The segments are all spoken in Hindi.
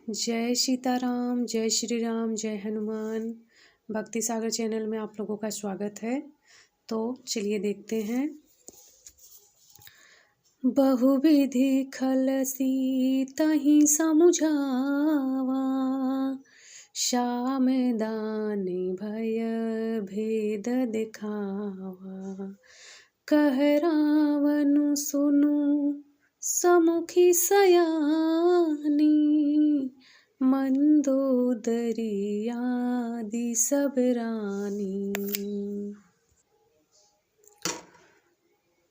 जय सीताराम, जय श्री राम, जय हनुमान। भक्ति सागर चैनल में आप लोगों का स्वागत है। तो चलिए देखते हैं। बहुविधि खलसी तहि समुझावा, श्याम दान भय भेद दिखावा। कह रावण सुनु समुखी सयानी, मंदोदरी आदि सब रानी।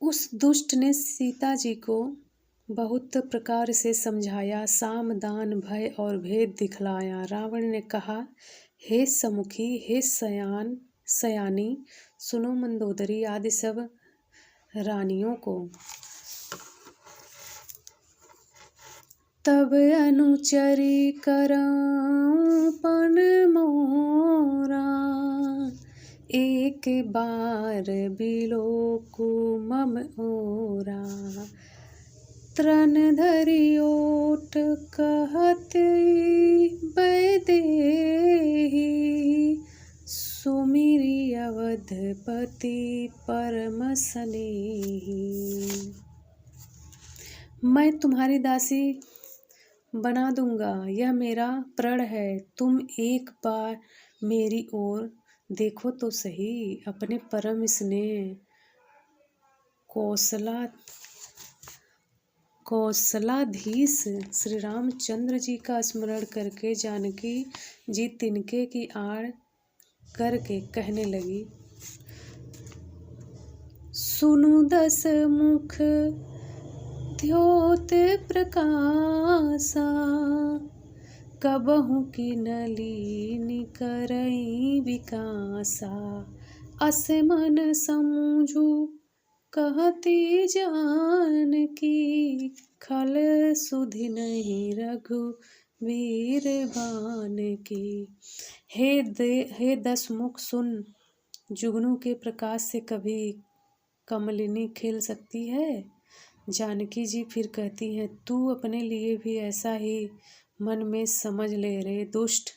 उस दुष्ट ने सीता जी को बहुत प्रकार से समझाया, साम दान भय और भेद दिखलाया। रावण ने कहा, हे समुखी, हे सयानी, सुनो मंदोदरी आदि सब रानियों को। तब अनुचरी करऊं पन मोरा, एक बार बिलोकु मम ओरा। तृण धरि ओट कहत बैदेही, सुमिरि अवधपति परम स्नेही। मैं तुम्हारी दासी बना दूंगा, यह मेरा प्रण है। तुम एक बार मेरी ओर देखो तो सही। अपने परम स्नेह कौशलाधीश श्री रामचंद्र जी का स्मरण करके जानकी जी तिनके की आड़ करके कहने लगी, सुनु दस मुख द्योत प्रकाशा, कबहु की नलिनी करई विकासा। अस मन समझू कहती जानकी, खल सुधि नहीं रघुवीर बान की। हे दस मुख सुन, जुगनू के प्रकाश से कभी कमलिनी खिल सकती है? जानकी जी फिर कहती हैं, तू अपने लिए भी ऐसा ही मन में समझ ले रे दुष्ट,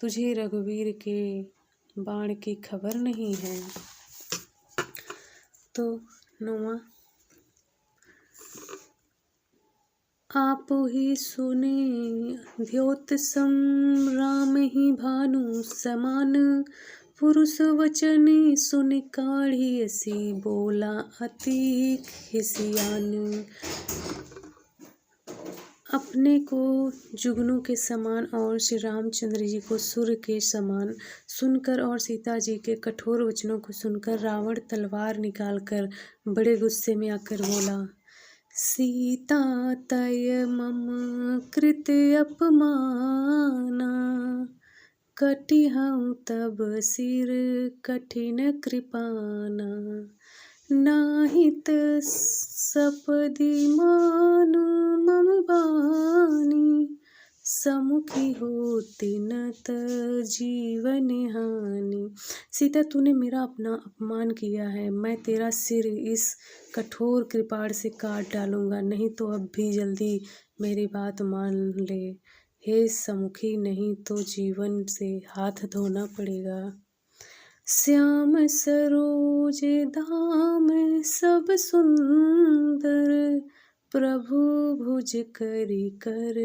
तुझे रघुवीर के बाण की खबर नहीं है। तो 9वां, आप ही सुने द्योत सम राम ही भानु समान, पुरुष वचन सुन काढ़ी सी बोला अति खिसियान। अपने को जुगनू के समान और श्री रामचंद्र जी को सूर्य के समान सुनकर और सीता जी के कठोर वचनों को सुनकर रावण तलवार निकालकर बड़े गुस्से में आकर बोला, सीता तय मम कृत अपमाना, कटिहउँ तब सिर कठिन कृपाना। नाहित सपदि मानु मम बानी, समुखी होती न त जीवन हानि। सीता, तूने मेरा अपना अपमान किया है, मैं तेरा सिर इस कठोर कृपाण से काट डालूंगा, नहीं तो अब भी जल्दी मेरी बात मान ले। हे समुखी, नहीं तो जीवन से हाथ धोना पड़ेगा। श्याम सरोज धाम सब सुंदर, प्रभु भुज करी कर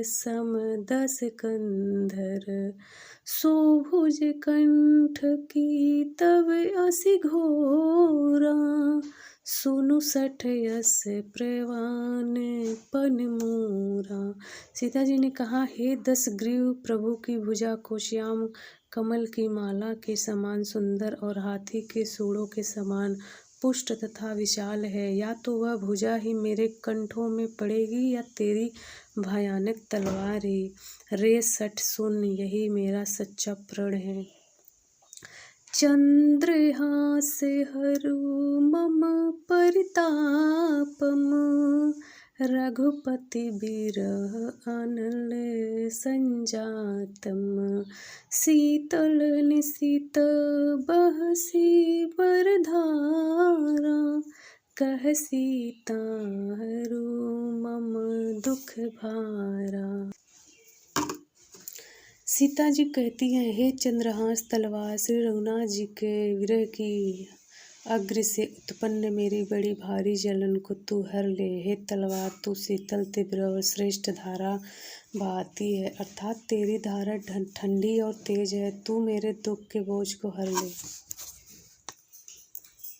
सम दस कंधर। सोभुज कंठ की तब असी घोरा, सुनु सठ यस प्रवान पन मोरा। सीता जी ने कहा, हे 10 ग्रीव, प्रभु की भुजा को श्याम कमल की माला के समान सुंदर और हाथी के सूढ़ों के समान पुष्ट तथा विशाल है। या तो वह भुजा ही मेरे कंठों में पड़ेगी या तेरी भयानक तलवार ही। रे सठ सुन, यही मेरा सच्चा प्रण है। चंद्रहास हरु मम परितापम, रघुपति बिरह अनल संजातम। शीतल निशित बहसी बरधारा, कह सीता हरु मम दुख भारा। सीता जी कहती हैं, हे चंद्रहास तलवार, श्री रघुनाथ जी के विरह की अग्र से उत्पन्न मेरी बड़ी भारी जलन को तू हर ले। हे तलवार, तू शीतल तीव्र और श्रेष्ठ धारा बहाती है, अर्थात तेरी धारा ठंडी और तेज है। तू मेरे दुख के बोझ को हर ले।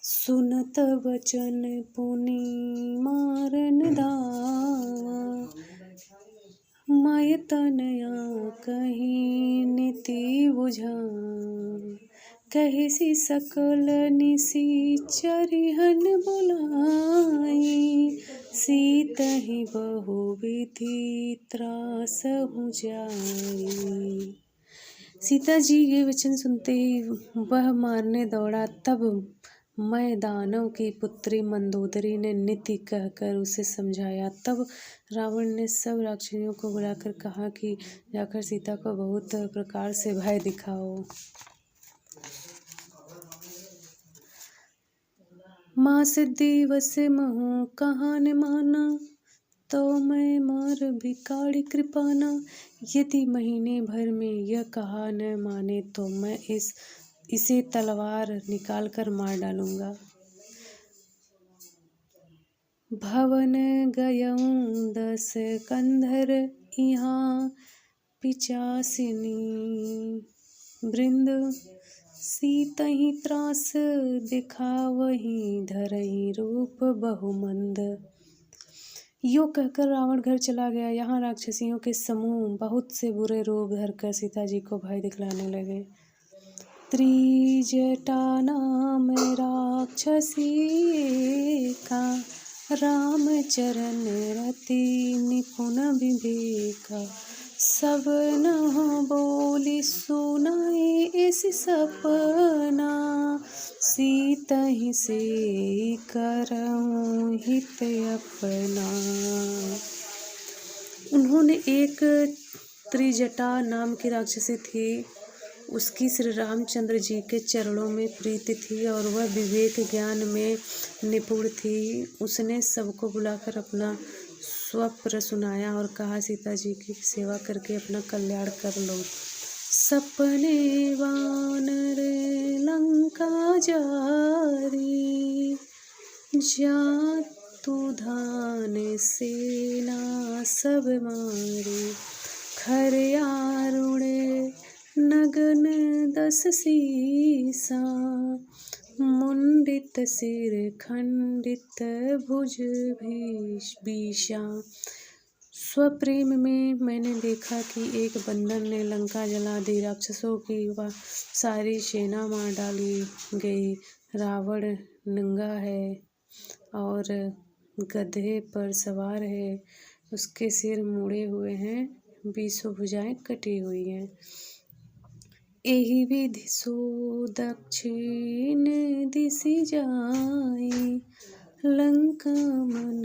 सुनत बचन पुनि मारन धावा, माय तनया कहीं नीति बुझा। कहिसी सकल निशिचरिहन बुलाई, सीतहि बहुविधि त्रासहु जाई। सीता जी ये वचन सुनते ही वह मारने दौड़ा। तब मैं दानव की पुत्री मंदोदरी ने नीति कहकर उसे समझाया। तब रावण ने सब राक्षसियों को बुलाकर कहा कि जाकर सीता को बहुत प्रकार से भय दिखाओ। मास दिवस महु कहा न माना, तो मैं मार भिखारी कृपाना। यदि महीने भर में यह कहा न माने तो मैं इसे तलवार निकाल कर मार डालूंगा। भवन गयऊँ 10 कंधर, यहाँ 85 वृंद। सीतहि त्रास दिखावहि, धरहि रूप बहुमंद। यो कहकर रावण घर चला गया। यहाँ राक्षसियों के समूह बहुत से बुरे रूप धरकर सीता जी को भय दिखलाने लगे। त्रिजटा नाम राक्षसी एका, राम चरण रति निपुण विवेका। सब नह बोली सुनाए ऐसी सपना, सीतहि से करऊँ हित अपना। उन्होंने एक त्रिजटा नाम की राक्षसी थी। उसकी श्री रामचंद्र जी के चरणों में प्रीति थी और वह विवेक ज्ञान में निपुण थी। उसने सबको बुलाकर अपना स्वप्न सुनाया और कहा, सीता जी की सेवा करके अपना कल्याण कर लो। सपने वानर लंका जारी, जातु धान सेना सब मारी। खरयारुणे नगन 10 सीसा, मुंडित सिर खंडित भुज बीसा। स्वप्रेम में मैंने देखा कि एक बंदर ने लंका जला दी, राक्षसों की वह सारी सेना मार डाली गई। रावण नंगा है और गधे पर सवार है, उसके सिर मुड़े हुए हैं, 20 भुजाएं कटी हुई हैं। एहि विधि सो दक्षिण दिशि जाई, लंका मन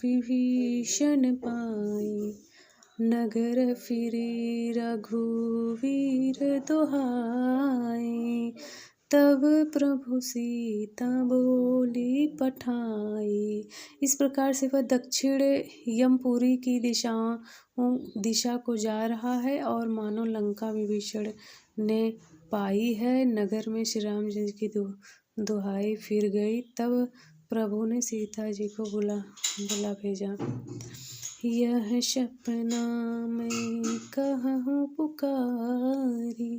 विभीषण पाई। नगर फिरी रघुवीर दोहाई, तब प्रभु सीता बोली पठाई। इस प्रकार से वह दक्षिण यमपुरी की दिशा को जा रहा है और मानो लंका विभीषण ने पाई है। नगर में श्री राम जी की दुहाई फिर गई। तब प्रभु ने सीता जी को बुला भेजा। यह सपना मैं कहूँ पुकारी,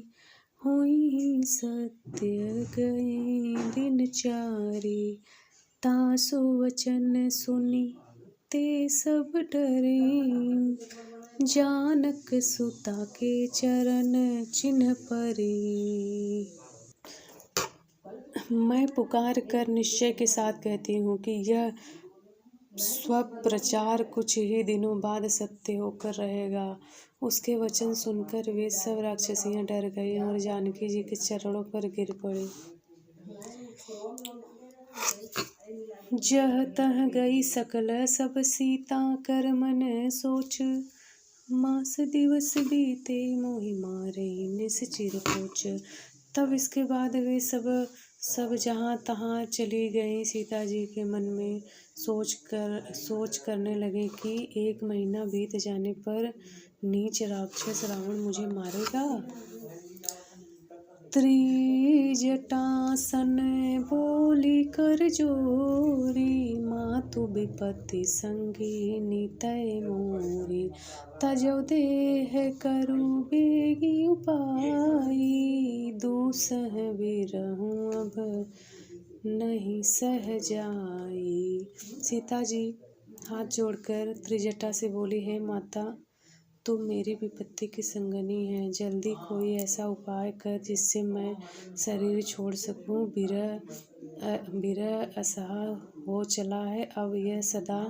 हुई सत्य गए दिन चारी। तासु वचन सुनी ते सब डरे, जानक सुता के चरण चिन्ह परी। मैं पुकार कर निश्चय के साथ कहती हूँ कि यह स्वप्रचार कुछ ही दिनों बाद सत्य होकर रहेगा। उसके वचन सुनकर वे सब राक्षसियां डर गईं और जानकी जी के चरणों पर गिर पड़ी। जह तह गई सकल सब सीता कर मन सोच, मास दिवस बीते मोहि मारे निश्चिर पूछ। तब इसके बाद वे सब सब जहाँ तहाँ चली गईं। सीता जी के मन में सोच करने लगे कि 1 महीना बीत जाने पर नीच राक्षस रावण मुझे मारेगा। त्रिजटासन बोली कर जोरी, मातु विपत्ति संगिनी तय मोरी। तजौ देह करु बेगी उपाई, दूसह विरहूं अब नहीं सह जाई। सीता जी हाथ जोड़कर त्रिजटा से बोली, हे माता, तुम मेरी विपत्ति की संगिनी है। जल्दी कोई ऐसा उपाय कर जिससे मैं शरीर छोड़ सकूं। विरह असह्य हो चला है, अब यह सहा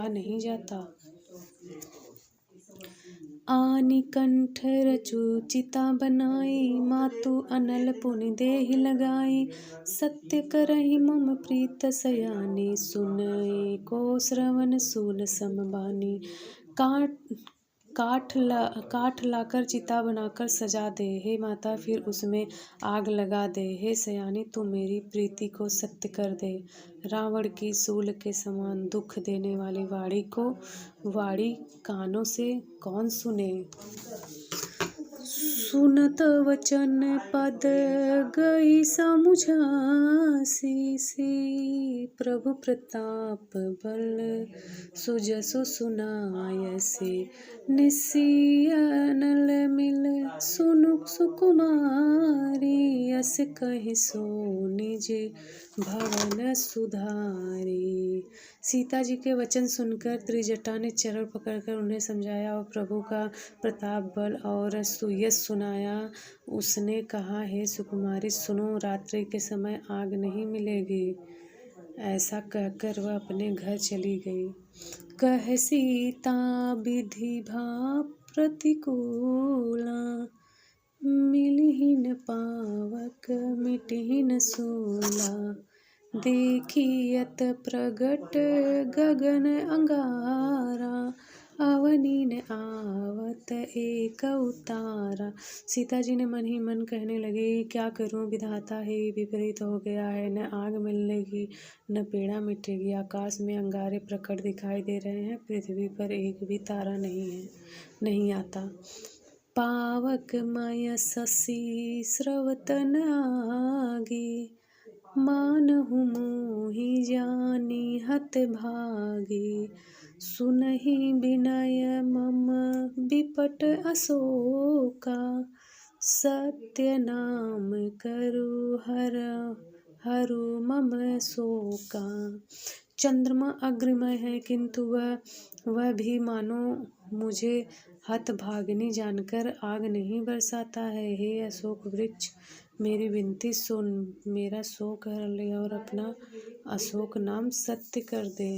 नहीं जाता। आनी कंठ रचु चिता बनाई, मातु अनल पुनि देहि लगाई। सत्य करहि मम प्रीत सयानी, सुनई को श्रवण सूल सम बानी। काठ लाकर चिता बनाकर सजा दे, हे माता, फिर उसमें आग लगा दे। हे सयानी, तू मेरी प्रीति को सत्य कर दे। रावण की सूल के समान दुख देने वाली वाणी कानों से कौन सुने। सुनत वचन पद गई समुझासी, प्रभु प्रताप बल सुजसु सुनायसी। निशिअनल मिल सुनु सुकुमारी, यस कहि सो निज भवन सुधारी। सीता जी के वचन सुनकर त्रिजटा ने चरण पकड़कर उन्हें समझाया और प्रभु का प्रताप बल और यश सुनाया। उसने कहा, हे सुकुमारी, सुनो, रात्रि के समय आग नहीं मिलेगी। ऐसा कहकर वह अपने घर चली गई। कह सीता विधि भा प्रतिकूला, मिलहि न पावक मिटहि न सूला। देखियत प्रगट गगन अंगारा, अवनि न आवत एक उतारा। सीता जी ने मन ही मन कहने लगी, क्या करूं विधाता, हे विपरीत हो गया है। न आग मिलेगी न पीड़ा मिटेगी। आकाश में अंगारे प्रकट दिखाई दे रहे हैं, पृथ्वी पर एक भी तारा नहीं आता। पावक मय शशि स्रवतन आगी, मानहु मोहि जानी हत भागी। सुनहि विनय मम बिपट अशोका, सत्य नाम करु हरु मम शोका। चंद्रमा अग्निमय है, किंतु वह भी मानो मुझे हतभागिनी जानकर आग नहीं बरसाता है। हे अशोक वृक्ष, मेरी विनती सुन, मेरा शोक हर ले और अपना अशोक नाम सत्य कर दे।